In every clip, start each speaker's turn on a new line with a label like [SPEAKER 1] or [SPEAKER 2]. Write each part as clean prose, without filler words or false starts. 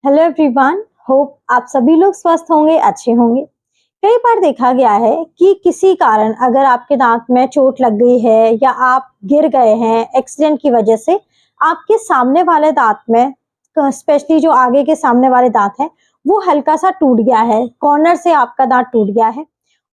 [SPEAKER 1] Hello everyone, hope आप सभी लोग स्वस्थ होंगे, अच्छे होंगे। कई बार देखा गया है कि किसी कारण अगर आपके दांत में चोट लग गई है या आप गिर गए हैं एक्सीडेंट की वजह से, आपके सामने वाले दांत में, स्पेशली जो आगे के सामने वाले दांत हैं, वो हल्का सा टूट गया है, कॉर्नर से आपका दांत टूट गया है।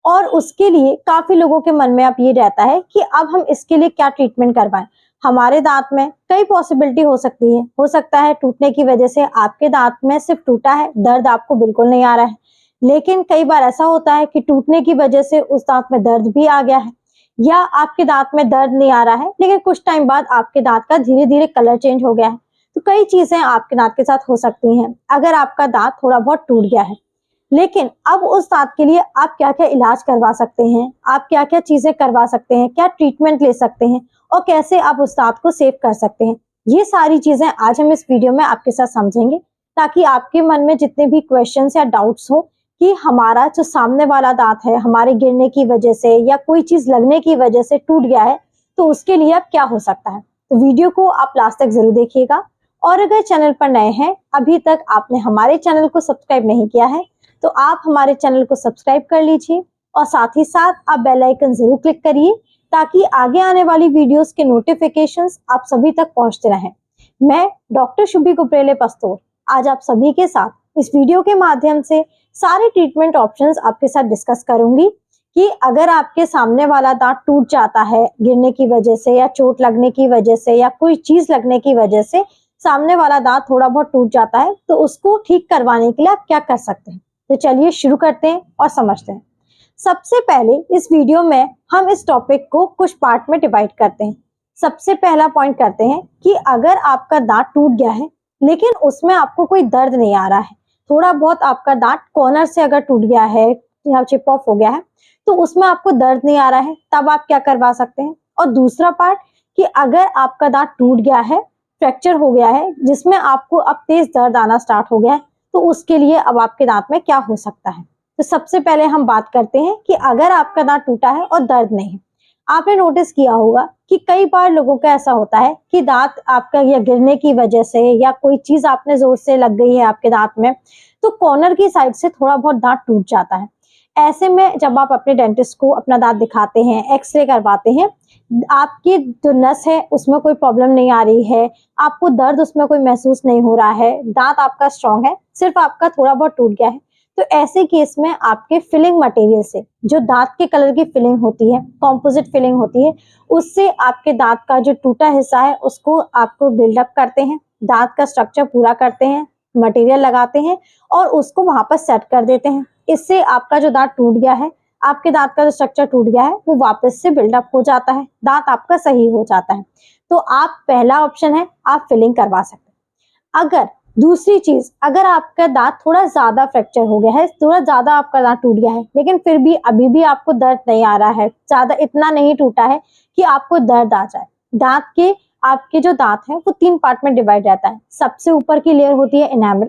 [SPEAKER 1] और उसके लिए काफी लोगों के मन में अब ये रहता है कि अब हम इसके लिए क्या ट्रीटमेंट करवाएं। हमारे दांत में कई पॉसिबिलिटी हो सकती है। हो सकता है टूटने की वजह से आपके दांत में सिर्फ टूटा है, दर्द आपको बिल्कुल नहीं आ रहा है। लेकिन कई बार ऐसा होता है कि टूटने की वजह से उस दांत में दर्द भी आ गया है, या आपके दांत में दर्द नहीं आ रहा है लेकिन कुछ टाइम बाद आपके दांत का धीरे धीरे कलर चेंज हो गया है। तो कई चीजें आपके दांत के साथ हो सकती हैं अगर आपका दांत थोड़ा बहुत टूट गया है। लेकिन अब उस दांत के लिए आप क्या क्या इलाज करवा सकते हैं, आप क्या क्या चीजें करवा सकते हैं, क्या ट्रीटमेंट ले सकते हैं और कैसे आप उस दांत को सेव कर सकते हैं, ये सारी चीजें आज हम इस वीडियो में आपके साथ समझेंगे, ताकि आपके मन में जितने भी क्वेश्चंस या डाउट्स हो कि हमारा जो सामने वाला दांत है हमारे गिरने की वजह से या कोई चीज लगने की वजह से टूट गया है, तो उसके लिए अब क्या हो सकता है। तो वीडियो को आप लास्ट तक जरूर देखिएगा। और अगर चैनल पर नए हैं, अभी तक आपने हमारे चैनल को सब्सक्राइब नहीं किया है, तो आप हमारे चैनल को सब्सक्राइब कर लीजिए और साथ ही साथ आप बेल आइकन जरूर क्लिक करिए, ताकि आगे आने वाली वीडियोस के नोटिफिकेशंस आप सभी तक पहुंचते रहें। मैं डॉक्टर शुभी कुपरेले पस्तोर आज आप सभी के साथ इस वीडियो के माध्यम से सारे ट्रीटमेंट ऑप्शंस आपके साथ डिस्कस करूंगी कि अगर आपके सामने वाला दांत टूट जाता है गिरने की वजह से या चोट लगने की वजह से या कोई चीज लगने की वजह से सामने वाला दांत थोड़ा बहुत टूट जाता है, तो उसको ठीक करवाने के लिए आप क्या कर सकते हैं। तो चलिए शुरू करते हैं और समझते हैं। सबसे पहले इस वीडियो में हम इस टॉपिक को कुछ पार्ट में डिवाइड करते हैं। सबसे पहला पॉइंट करते हैं कि अगर आपका दांत टूट गया है लेकिन उसमें आपको कोई दर्द नहीं आ रहा है, थोड़ा बहुत आपका दांत कॉर्नर से अगर टूट गया है या चिप ऑफ हो गया है, तो उसमें आपको दर्द नहीं आ रहा है, तब आप क्या करवा सकते हैं। और दूसरा पार्ट कि अगर आपका दांत टूट गया है, फ्रैक्चर हो गया है, जिसमें आपको अब तेज दर्द आना स्टार्ट हो गया है, तो उसके लिए अब आपके दांत में क्या हो सकता है। तो सबसे पहले हम बात करते हैं कि अगर आपका दांत टूटा है और दर्द नहीं है। आपने नोटिस किया होगा कि कई बार लोगों का ऐसा होता है कि दांत आपका या गिरने की वजह से या कोई चीज आपने जोर से लग गई है आपके दांत में, तो कॉर्नर की साइड से थोड़ा बहुत दांत टूट जाता है। ऐसे में जब आप अपने डेंटिस्ट को अपना दांत दिखाते हैं, एक्सरे करवाते हैं, आपकी जो नस है उसमें कोई प्रॉब्लम नहीं आ रही है, आपको दर्द उसमें कोई महसूस नहीं हो रहा है, दांत आपका स्ट्रांग है, सिर्फ आपका थोड़ा बहुत टूट गया है, तो ऐसे केस में आपके फिलिंग मटेरियल से, जो दांत के कलर की फिलिंग होती है, कॉम्पोजिट फिलिंग होती है, उससे आपके दांत का जो टूटा हिस्सा है उसको आपको बिल्डअप करते हैं, दांत का स्ट्रक्चर पूरा करते हैं, मटेरियल लगाते हैं और उसको वहां पर सेट कर देते हैं। इससे आपका जो दांत टूट गया है, आपके दांत का जो स्ट्रक्चर टूट गया है, वो वापस से बिल्डअप हो जाता है, दांत आपका सही हो जाता है। तो आप पहला ऑप्शन है, आप फिलिंग करवा सकते हैं। अगर दूसरी चीज, अगर आपका दांत थोड़ा ज्यादा फ्रैक्चर हो गया है, थोड़ा ज्यादा आपका दांत टूट गया है, लेकिन फिर भी अभी भी आपको दर्द नहीं आ रहा है, ज्यादा इतना नहीं टूटा है कि आपको दर्द आ जाए। दांत के आपके जो दांत है वो 3 पार्ट में डिवाइड रहता है। सबसे ऊपर की लेयर होती है एनामल,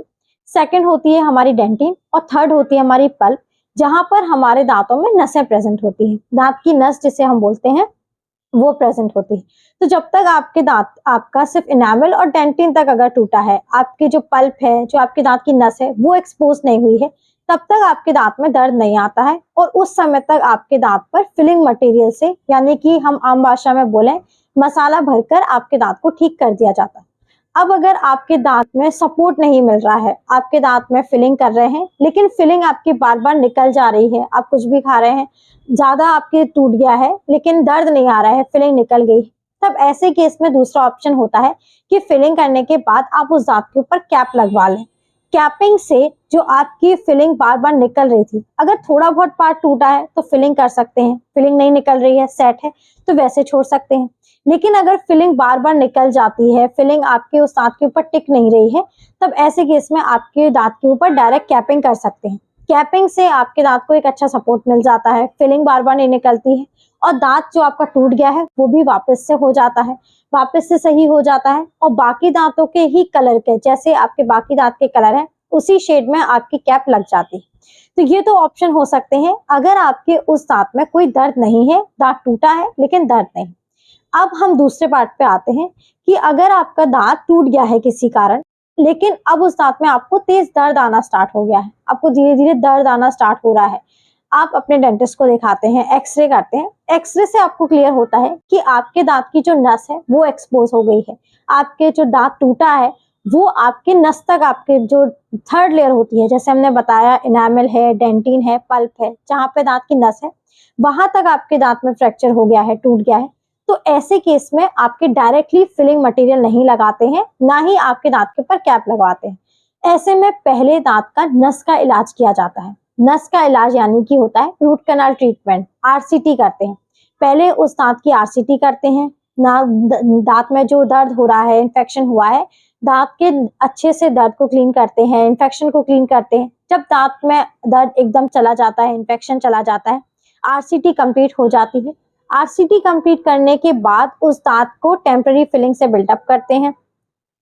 [SPEAKER 1] सेकंड होती है हमारी डेंटिन और थर्ड होती है हमारी पल्प, जहां पर हमारे दांतों में नसें प्रेजेंट होती हैं। दांत की नस जिसे हम बोलते हैं वो प्रेजेंट होती है। तो जब तक आपके दांत आपका सिर्फ इनामल और डेंटिन तक अगर टूटा है, आपकी जो पल्प है, जो आपके दांत की नस है, वो एक्सपोज नहीं हुई है, तब तक आपके दांत में दर्द नहीं आता है और उस समय तक आपके दांत पर फिलिंग मटेरियल से, यानी कि हम आम भाषा में बोले मसाला भरकर आपके दांत को ठीक कर दिया जाता है। अब अगर आपके दांत में सपोर्ट नहीं मिल रहा है, आपके दांत में फिलिंग कर रहे हैं लेकिन फिलिंग आपकी बार बार निकल जा रही है, आप कुछ भी खा रहे हैं, ज्यादा आपके टूट गया है लेकिन दर्द नहीं आ रहा है, फिलिंग निकल गई, तब ऐसे केस में दूसरा ऑप्शन होता है कि फिलिंग करने के बाद आप उस दांत के ऊपर कैप लगवा लें। कैपिंग से जो आपकी फिलिंग बार बार निकल रही थी, अगर थोड़ा बहुत पार्ट टूटा है तो फिलिंग कर सकते हैं, फिलिंग नहीं निकल रही है, सेट है, तो वैसे छोड़ सकते हैं। लेकिन अगर फिलिंग बार बार निकल जाती है, फिलिंग आपके उस दांत के ऊपर टिक नहीं रही है, तब ऐसे केस में आपके दांत के ऊपर डायरेक्ट कैपिंग कर सकते हैं। कैपिंग से आपके दांत को एक अच्छा सपोर्ट मिल जाता है, फिलिंग बार बार नहीं निकलती है और दांत जो आपका टूट गया है वो भी वापस से हो जाता है, वापस से सही हो जाता है और बाकी दांतों के ही कलर के, जैसे आपके बाकी दांत के कलर है, उसी शेड में आपकी कैप लग जाती है। तो ये तो ऑप्शन हो सकते हैं अगर आपके उस दांत में कोई दर्द नहीं है, दांत टूटा है लेकिन दर्द नहीं। अब हम दूसरे पार्ट पे आते हैं कि अगर आपका दांत टूट गया है किसी कारण, लेकिन अब उस दांत में आपको तेज दर्द आना स्टार्ट हो गया है, आपको धीरे धीरे दर्द आना स्टार्ट हो रहा है। आप अपने डेंटिस्ट को दिखाते हैं, एक्सरे करते हैं। एक्सरे से आपको क्लियर होता है कि आपके दांत की जो नस है वो एक्सपोज हो गई है। आपके जो दांत टूटा है वो आपके नस तक, आपके जो थर्ड लेयर होती है, जैसे हमने बताया इनामल है, डेंटिन है, पल्प है, जहां पे दांत की नस है वहां तक आपके दांत में फ्रैक्चर हो गया है, टूट गया है। तो ऐसे केस में आपके डायरेक्टली फिलिंग मटेरियल नहीं लगाते हैं, ना ही आपके दांत के ऊपर कैप लगवाते हैं। ऐसे में पहले दांत का नस का इलाज किया जाता है। नस का इलाज यानी कि होता है रूट कैनाल ट्रीटमेंट, आरसीटी करते हैं। पहले उस दांत की आरसीटी करते हैं। ना दांत में जो दर्द हो रहा है, इन्फेक्शन हुआ है, दांत के अच्छे से दर्द को क्लीन करते हैं, इन्फेक्शन को क्लीन करते हैं। जब दांत में दर्द एकदम चला जाता है, इन्फेक्शन चला जाता है, आरसीटी कंप्लीट हो जाती है। आरसीटी कंप्लीट करने के बाद उस दांत को टेम्पररी फिलिंग से बिल्डअप करते हैं।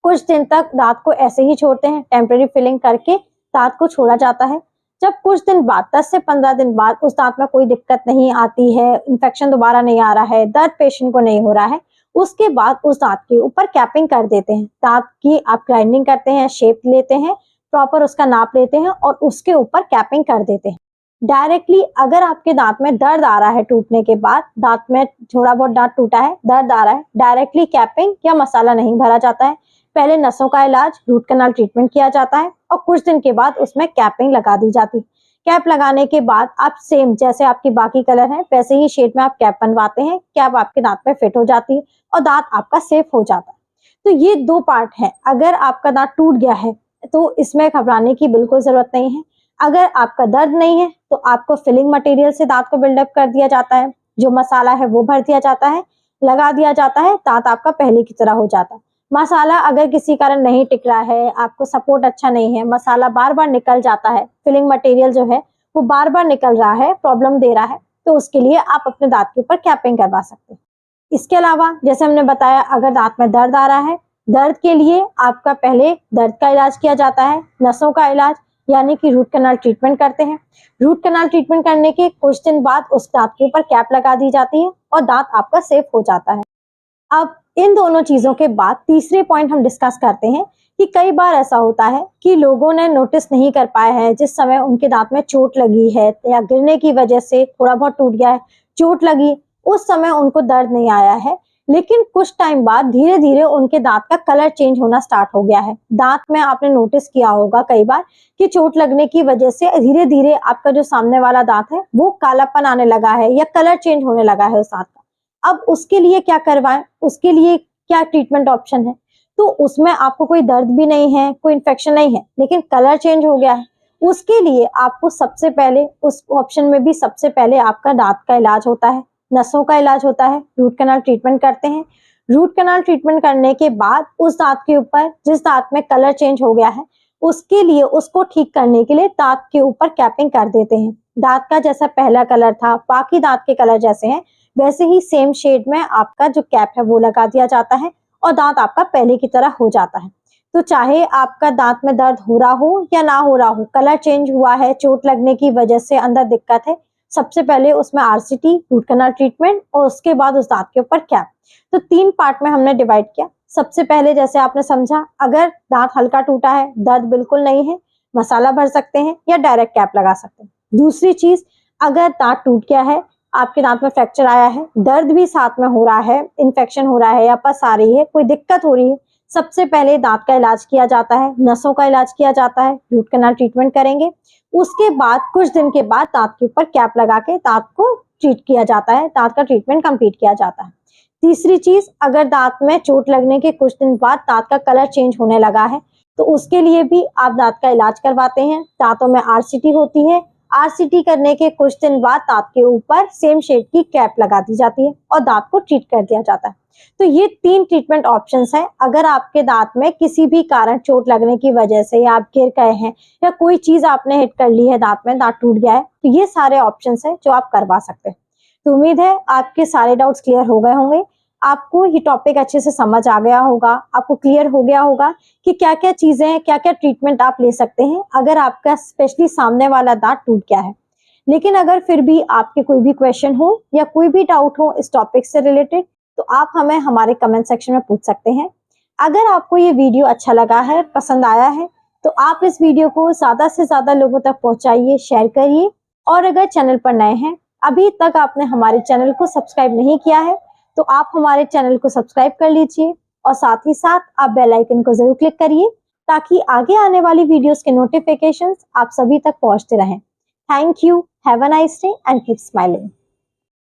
[SPEAKER 1] कुछ दिन तक दांत को ऐसे ही छोड़ते हैं, टेम्पररी फिलिंग करके दांत को छोड़ा जाता है। जब कुछ दिन बाद, 10 से 15 दिन बाद उस दांत में कोई दिक्कत नहीं आती है, इन्फेक्शन दोबारा नहीं आ रहा है, दर्द पेशेंट को नहीं हो रहा है, उसके बाद उस दांत के ऊपर कैपिंग कर देते हैं। दांत की आप ग्राइंडिंग करते हैं, शेप लेते हैं, प्रॉपर उसका नाप लेते हैं और उसके ऊपर कैपिंग कर देते हैं। डायरेक्टली अगर आपके दांत में दर्द आ रहा है टूटने के बाद, दांत में थोड़ा बहुत दांत टूटा है, दर्द आ रहा है, डायरेक्टली कैपिंग या मसाला नहीं भरा जाता है। पहले नसों का इलाज, रूट कैनाल ट्रीटमेंट किया जाता है और कुछ दिन के बाद उसमें कैपिंग लगा दी जाती है। कैप लगाने के बाद आप सेम जैसे आपकी बाकी कलर है वैसे ही शेड में आप कैप बनवाते हैं। कैप आपके दांत में फिट हो जाती है और दांत आपका सेफ हो जाता है। तो ये दो पार्ट है। अगर आपका दांत टूट गया है तो इसमें घबराने की बिल्कुल जरूरत नहीं है। अगर आपका दर्द नहीं है तो आपको फिलिंग मटेरियल से दांत को बिल्डअप कर दिया जाता है, जो मसाला है वो भर दिया जाता है, लगा दिया जाता है, दांत आपका पहले की तरह हो जाता है। मसाला अगर किसी कारण नहीं टिक रहा है, आपको सपोर्ट अच्छा नहीं है, मसाला बार बार निकल जाता है, फिलिंग मटेरियल जो है वो बार बार निकल रहा है, प्रॉब्लम दे रहा है, तो उसके लिए आप अपने दांत के ऊपर कैपिंग करवा सकते हैं। इसके अलावा जैसे हमने बताया, अगर दांत में दर्द आ रहा है, दर्द के लिए आपका पहले दर्द का इलाज किया जाता है, नसों का इलाज यानी कि रूट कैनाल ट्रीटमेंट करते हैं। रूट कैनाल ट्रीटमेंट करने के कुछ दिन बाद उस दांत के ऊपर कैप लगा दी जाती है और दांत आपका सेफ हो जाता है। अब इन दोनों चीजों के बाद तीसरे पॉइंट हम डिस्कस करते हैं कि कई बार ऐसा होता है कि लोगों ने नोटिस नहीं कर पाया है, जिस समय उनके दांत में चोट लगी है या गिरने की वजह से थोड़ा बहुत टूट गया है, चोट लगी, उस समय उनको दर्द नहीं आया है, लेकिन कुछ टाइम बाद धीरे धीरे उनके दांत का कलर चेंज होना स्टार्ट हो गया है। दांत में आपने नोटिस किया होगा कई बार कि चोट लगने की वजह से धीरे धीरे आपका जो सामने वाला दांत है वो कालापन आने लगा है या कलर चेंज होने लगा है उस दांत का। अब उसके लिए क्या करवाएं, उसके लिए क्या ट्रीटमेंट ऑप्शन है? तो उसमें आपको कोई दर्द भी नहीं है, कोई इन्फेक्शन नहीं है, लेकिन कलर चेंज हो गया है। उसके लिए आपको सबसे पहले, उस ऑप्शन में भी सबसे पहले आपका दांत का इलाज होता है, नसों का इलाज होता है, रूट कैनाल ट्रीटमेंट करते हैं। रूट कैनाल ट्रीटमेंट करने के बाद उस दांत के ऊपर, जिस दांत में कलर चेंज हो गया है, उसके लिए, उसको ठीक करने के लिए दांत के ऊपर कैपिंग कर देते हैं। दांत का जैसा पहला कलर था, बाकी दांत के कलर जैसे हैं, वैसे ही सेम शेड में आपका जो कैप है वो लगा दिया जाता है और दांत आपका पहले की तरह हो जाता है। तो चाहे आपका दांत में दर्द हो रहा हो या ना हो रहा हो, कलर चेंज हुआ है, चोट लगने की वजह से अंदर दिक्कत है, सबसे पहले उसमें आरसीटी, रूट कैनाल ट्रीटमेंट और उसके बाद उस दांत के ऊपर कैप। तो 3 पार्ट में हमने डिवाइड किया। सबसे पहले जैसे आपने समझा, अगर दांत हल्का टूटा है, दर्द बिल्कुल नहीं है, मसाला भर सकते हैं या डायरेक्ट कैप लगा सकते हैं। दूसरी चीज, अगर दांत टूट गया है, आपके दांत में फ्रैक्चर आया है, दर्द भी साथ में हो रहा है, इन्फेक्शन हो रहा है या पस आ रही है, कोई दिक्कत हो रही है, सबसे पहले दांत का इलाज किया जाता है, नसों का इलाज किया जाता है, रूट कैनाल ट्रीटमेंट करेंगे। उसके बाद कुछ दिन के बाद दांत के ऊपर कैप लगा के दांत को ट्रीट किया जाता है, दांत का ट्रीटमेंट कंप्लीट किया जाता है। तीसरी चीज, अगर दांत में चोट लगने के कुछ दिन बाद दांत का कलर चेंज होने लगा है, तो उसके लिए भी आप दांत का इलाज करवाते हैं। दांतों में आरसीटी होती है, आरसीटी करने के कुछ दिन बाद दांत के ऊपर सेम शेड की कैप लगा दी जाती है और दांत को ट्रीट कर दिया जाता है। तो ये 3 ट्रीटमेंट ऑप्शंस हैं। अगर आपके दांत में किसी भी कारण चोट लगने की वजह से या आप गिर गए हैं या कोई चीज आपने हिट कर ली है दांत में, दांत टूट गया है, तो ये सारे ऑप्शंस हैं जो आप करवा सकते हैं। तो उम्मीद है आपके सारे डाउट्स क्लियर हो गए होंगे, आपको ये टॉपिक अच्छे से समझ आ गया होगा, आपको क्लियर हो गया होगा कि क्या क्या चीजें हैं, क्या क्या ट्रीटमेंट आप ले सकते हैं अगर आपका स्पेशली सामने वाला दांत टूट गया है। लेकिन अगर फिर भी आपके कोई भी क्वेश्चन हो या कोई भी डाउट हो इस टॉपिक से रिलेटेड, तो आप हमें हमारे कमेंट सेक्शन में पूछ सकते हैं। अगर आपको ये वीडियो अच्छा लगा है, पसंद आया है, तो आप इस वीडियो को ज़्यादा से ज़्यादा लोगों तक पहुंचाइए, शेयर करिए। और अगर चैनल पर नए हैं, अभी तक आपने हमारे चैनल को सब्सक्राइब नहीं किया है, तो आप हमारे चैनल को सब्सक्राइब कर लीजिए और साथ ही साथ आप बेल आइकन को जरूर क्लिक करिए, ताकि आगे आने वाली वीडियोस के नोटिफिकेशंस आप सभी तक पहुंचते रहें। Thank you, have a nice day and keep smiling.